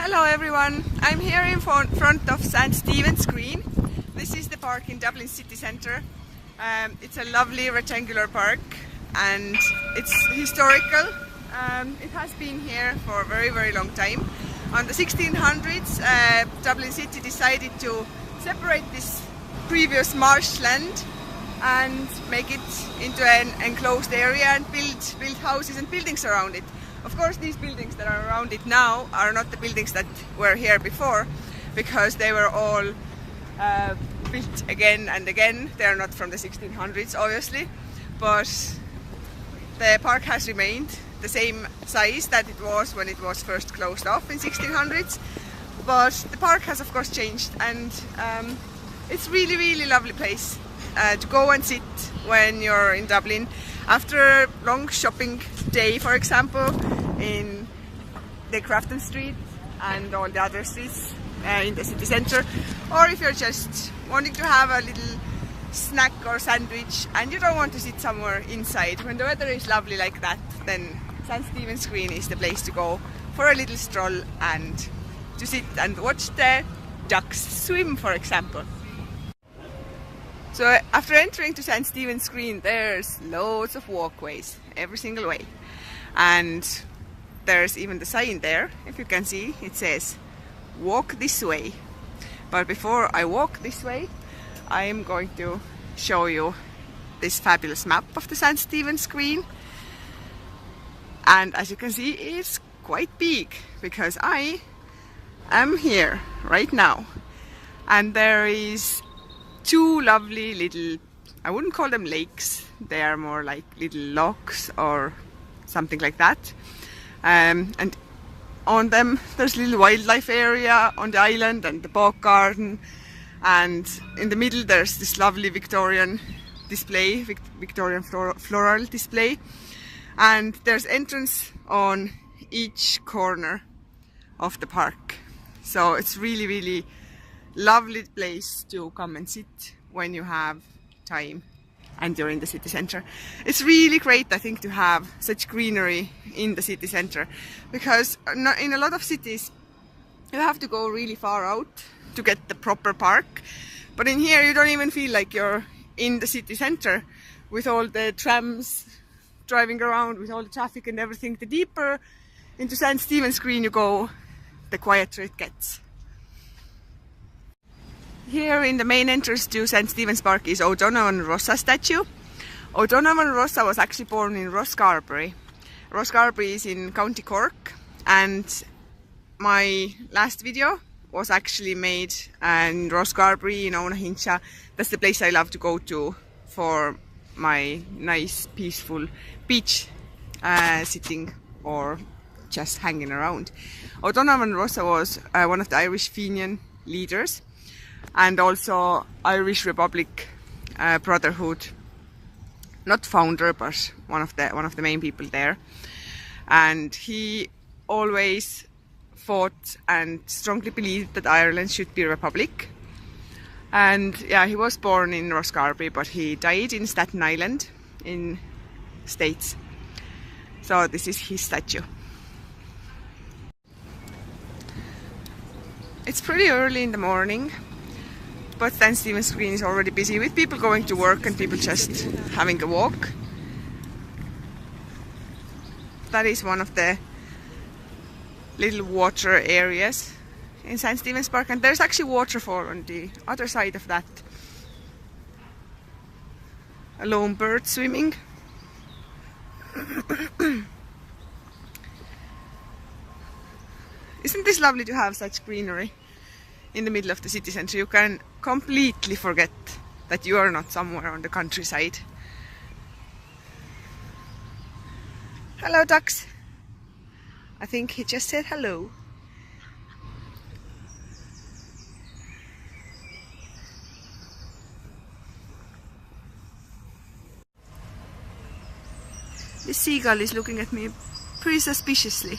Hello everyone, I'm here in front of St. Stephen's Green. This is the park in Dublin city centre. It's a lovely rectangular park and it's historical. It has been here for a very long time. On the 1600s, Dublin city decided to separate this previous marshland and make it into an enclosed area and build houses and buildings around it. Of course, these buildings that are around it now are not the buildings that were here before, because they were all built again and again. They are not from the 1600s, obviously, but the park has remained the same size that it was when it was first closed off in 1600s. But the park has, of course, changed, and it's really lovely place to go and sit when you're in Dublin after a long shopping day, for example, in the Crafton Street and all the other streets in the city centre, or if you're just wanting to have a little snack or sandwich and you don't want to sit somewhere inside when the weather is lovely like that, then St. Stephen's Green is the place to go for a little stroll and to sit and watch the ducks swim, for example. So after entering to St. Stephen's Green, there's loads of walkways every single way, and there's even the sign there, if you can see, it says walk this way. But before I walk this way, I'm going to show you this fabulous map of the St. Stephen's Green. And as you can see, it's quite big, because I am here right now, and there is two lovely little, I wouldn't call them lakes, they are more like little lochs or something like that. And on them there's a little wildlife area on the island and the bog garden, and in the middle there's this lovely Victorian display, Victorian floral display, and there's entrance on each corner of the park. So it's really lovely place to come and sit when you have time and you're in the city centre. It's really great, I think, to have such greenery in the city centre, because in a lot of cities you have to go really far out to get the proper park, but in here you don't even feel like you're in the city centre with all the trams driving around, with all the traffic and everything. The deeper into St. Stephen's Green you go, the quieter it gets. Here in the main entrance to St. Stephen's Park is O'Donovan Rossa statue. O'Donovan Rossa was actually born in Rosscarbery. Rosscarbery is in County Cork, and my last video was actually made in Rosscarbery in Onahincha. That's the place I love to go to for my nice peaceful beach sitting or just hanging around. O'Donovan Rossa was one of the Irish Fenian leaders, and also Irish Republic Brotherhood, not founder, but one of the main people there. And he always fought and strongly believed that Ireland should be a republic. And yeah, he was born in Rosscarbery, but he died in Staten Island in States. So this is his statue. It's pretty early in the morning, but St. Stephen's Green is already busy with people going to work and people just having a walk. That is one of the little water areas in St. Stephen's Park, and there's actually waterfall on the other side of that. A lone bird swimming. Isn't this lovely to have such greenery in the middle of the city centre? You can completely forget that you are not somewhere on the countryside. Hello ducks. I think he just said hello. The seagull is looking at me pretty suspiciously.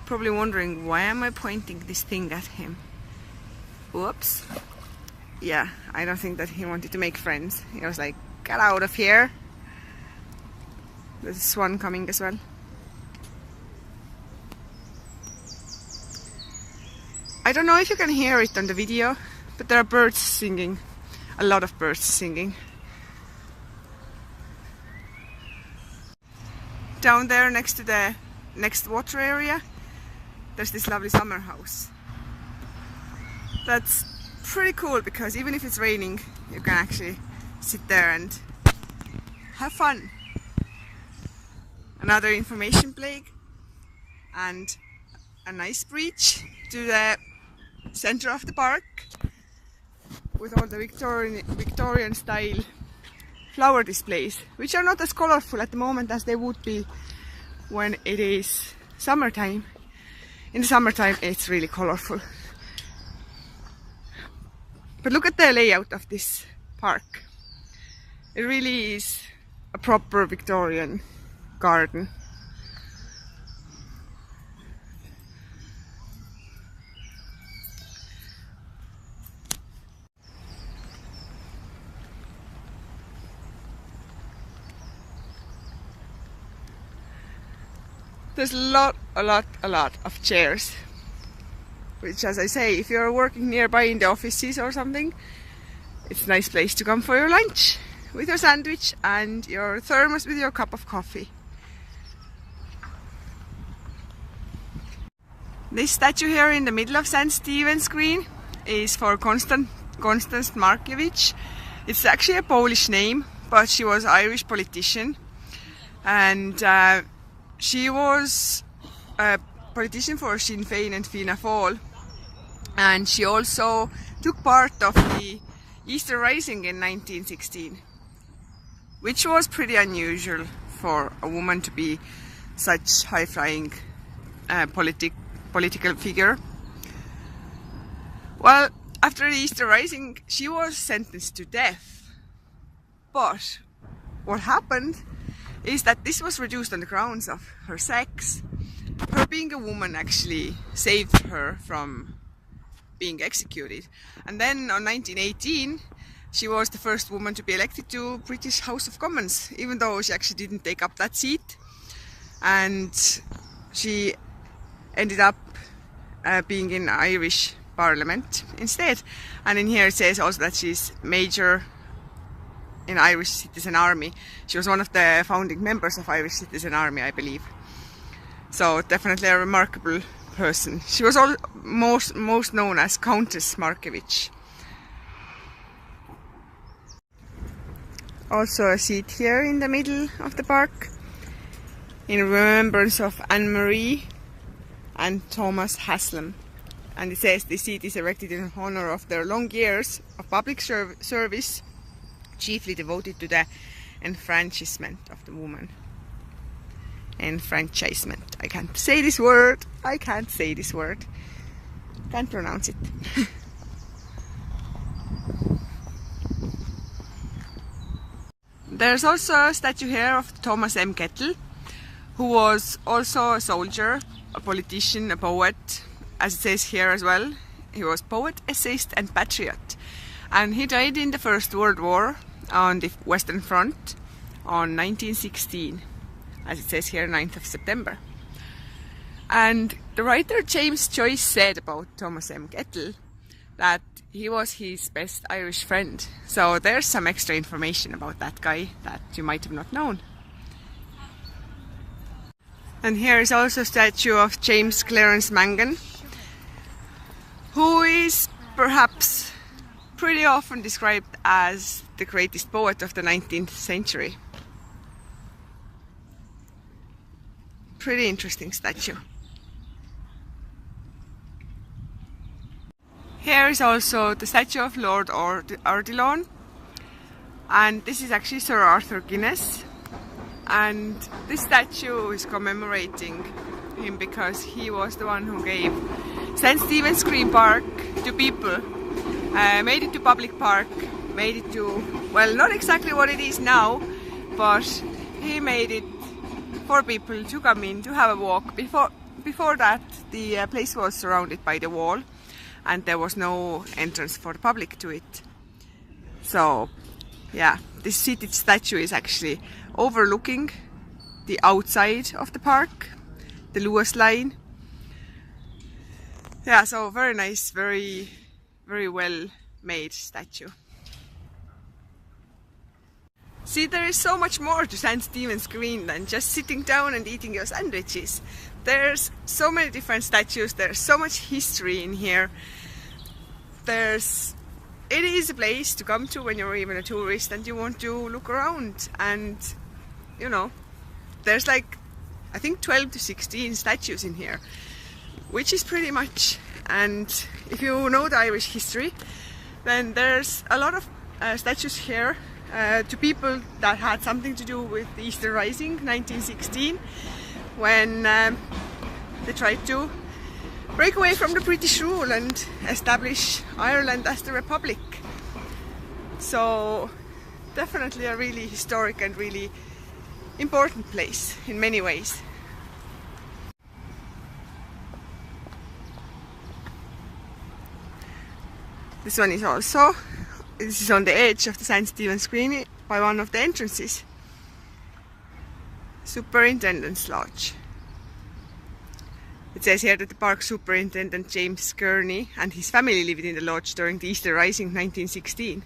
Probably wondering, why am I pointing this thing at him? Whoops. Yeah, I don't think that he wanted to make friends. He was like, get out of here. There's a swan coming as well. I don't know if you can hear it on the video, but there are birds singing, a lot of birds singing. Down there next to the next water area, there's this lovely summer house. That's pretty cool because even if it's raining, you can actually sit there and have fun. Another information plaque and a nice bridge to the center of the park with all the Victorian style flower displays, which are not as colorful at the moment as they would be when it is summertime. In the summertime it's really colorful. But look at the layout of this park. It really is a proper Victorian garden. There's a lot of chairs, which, as I say, if you're working nearby in the offices or something, it's a nice place to come for your lunch with your sandwich and your thermos with your cup of coffee. This statue here in the middle of St. Stephen's Green is for Constance Markovic. It's actually a Polish name, but she was an Irish politician, and she was a politician for Sinn Féin and Fianna Fáil, and she also took part of the Easter Rising in 1916, which was pretty unusual for a woman to be such high-flying political figure. Well, after the Easter Rising, she was sentenced to death, but what happened is that this was reduced on the grounds of her sex. Her being a woman actually saved her from being executed. And then on 1918, she was the first woman to be elected to British House of Commons, even though she actually didn't take up that seat. And she ended up being in Irish Parliament instead. And in here it says also that she's Major in Irish Citizen Army. She was one of the founding members of Irish Citizen Army, I believe. So definitely a remarkable person. She was most known as Countess Markovic. Also a seat here in the middle of the park in remembrance of Anne-Marie and Thomas Haslam. And it says the seat is erected in honor of their long years of public service, chiefly devoted to the enfranchisement of the woman. Enfranchisement. I can't say this word. Can't pronounce it. There's also a statue here of Thomas M. Kettle, who was also a soldier, a politician, a poet, as it says here as well. He was poet, essayist and patriot. And he died in the First World War on the Western Front on 1916, as it says here, 9th of September. And the writer James Joyce said about Thomas M. Kettle that he was his best Irish friend. So there's some extra information about that guy that you might have not known. And here is also a statue of James Clarence Mangan, who is perhaps pretty often described as the greatest poet of the 19th century. Pretty interesting statue. Here is also the statue of Lord Ardilaun, and this is actually Sir Arthur Guinness, and this statue is commemorating him because he was the one who gave St. Stephen's Green Park to people, made it to public park, made it to, well, not exactly what it is now, but he made it for people to come in, to have a walk. Before that, the place was surrounded by the wall and there was no entrance for the public to it. So yeah, this seated statue is actually overlooking the outside of the park, the Lewis line. Yeah, so very nice, very well made statue. See, there is so much more to St. Stephen's Green than just sitting down and eating your sandwiches. There's so many different statues, there's so much history in here. It is a place to come to when you're even a tourist and you want to look around. And, you know, there's like, I think 12 to 16 statues in here, which is pretty much. And if you know the Irish history, then there's a lot of statues here to people that had something to do with the Easter Rising 1916, when they tried to break away from the British rule and establish Ireland as the Republic. So definitely a really historic and really important place in many ways. This one is also, this is on the edge of the St. Stephen's Green by one of the entrances. Superintendent's Lodge. It says here that the park superintendent James Gurney and his family lived in the lodge during the Easter Rising 1916.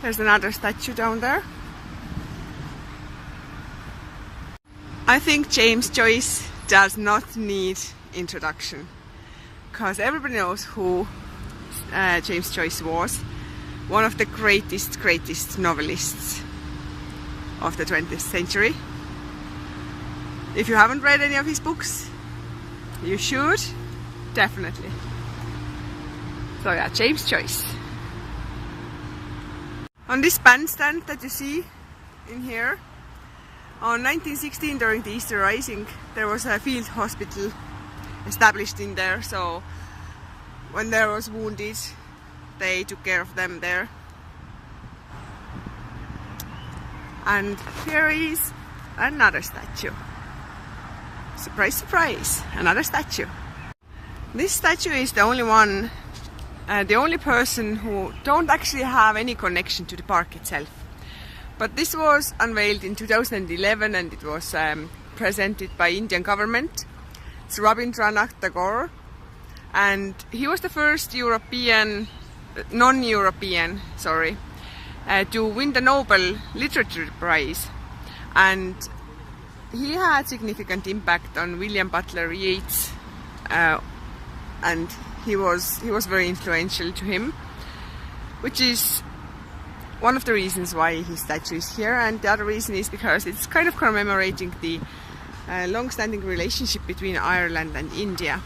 There's another statue down there. I think James Joyce does not need introduction, because everybody knows who James Joyce was. One of the greatest novelists of the 20th century. If you haven't read any of his books, you should, definitely. So yeah, James Joyce. On this bandstand that you see in here, on 1916 during the Easter Rising, there was a field hospital established in there, so when there was wounded, they took care of them there. And here is another statue. Surprise, surprise, another statue. This statue is the only one, the only person who don't actually have any connection to the park itself. But this was unveiled in 2011 and it was presented by Indian government. It's Rabindranath Tagore, and he was the first non-European, to win the Nobel Literature Prize. And he had significant impact on William Butler Yeats, and he was very influential to him, which is one of the reasons why his statue is here. And the other reason is because it's kind of commemorating the long-standing relationship between Ireland and India.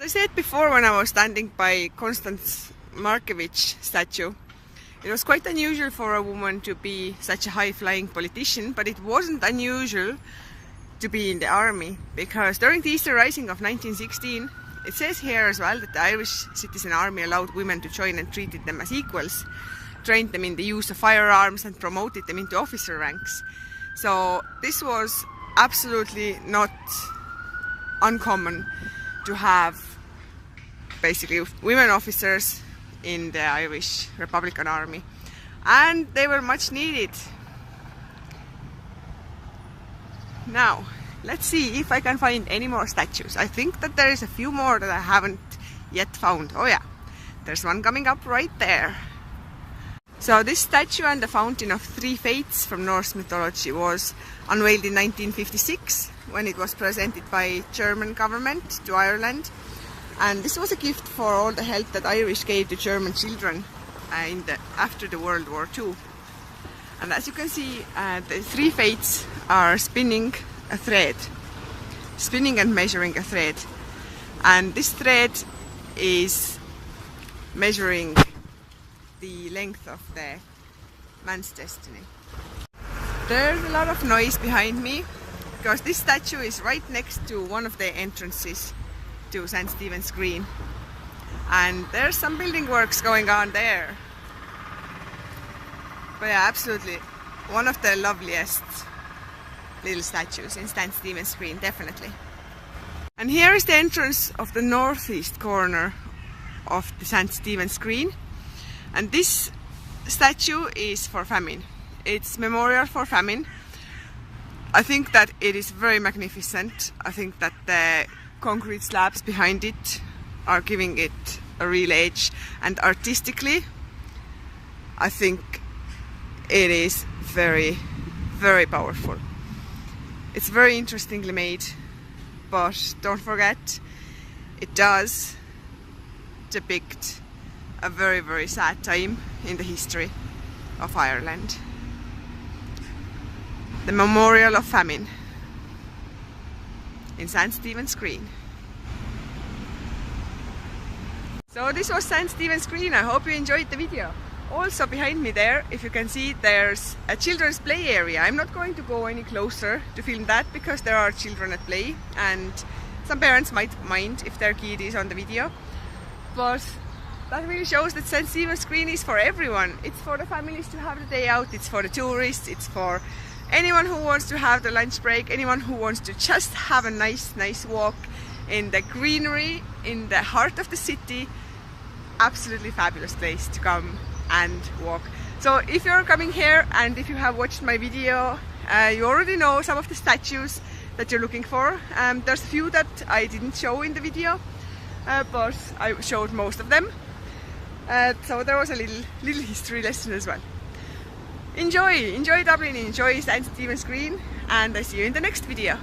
As I said before, when I was standing by Constance Markovic statue, it was quite unusual for a woman to be such a high-flying politician, but it wasn't unusual to be in the army, because during the Easter Rising of 1916, it says here as well that the Irish Citizen Army allowed women to join and treated them as equals, trained them in the use of firearms and promoted them into officer ranks. So this was absolutely not uncommon to have basically women officers in the Irish Republican Army, and they were much needed. Now, let's see if I can find any more statues. I think that there is a few more that I haven't yet found. Oh yeah, there's one coming up right there. So this statue and the Fountain of Three Fates from Norse mythology was unveiled in 1956 when it was presented by German government to Ireland. And this was a gift for all the help that Irish gave to German children after the World War II. And as you can see, the three fates are spinning a thread, spinning and measuring a thread. And this thread is measuring the length of the man's destiny. There's a lot of noise behind me, because this statue is right next to one of the entrances to St. Stephen's Green. And there's some building works going on there. But yeah, absolutely one of the loveliest little statues in St. Stephen's Green, definitely. And here is the entrance of the northeast corner of the St. Stephen's Green. And this statue is for famine. It's memorial for famine. I think that it is very magnificent. I think that the concrete slabs behind it are giving it a real edge, and artistically I think it is very, very powerful. It's very interestingly made, but don't forget, it does depict a very, very sad time in the history of Ireland. The Memorial of Famine in St. Stephen's Green. So this was St. Stephen's Green. I hope you enjoyed the video. Also behind me there, if you can see, there's a children's play area. I'm not going to go any closer to film that because there are children at play and some parents might mind if their kid is on the video. But that really shows that St. Stephen's Green is for everyone. It's for the families to have the day out, it's for the tourists, it's for anyone who wants to have the lunch break, anyone who wants to just have a nice walk in the greenery, in the heart of the city. Absolutely fabulous place to come and walk. So if you're coming here and if you have watched my video, you already know some of the statues that you're looking for. There's a few that I didn't show in the video, but I showed most of them. So there was a little history lesson as well. Enjoy Dublin, enjoy St. Stephen's Green, and I see you in the next video.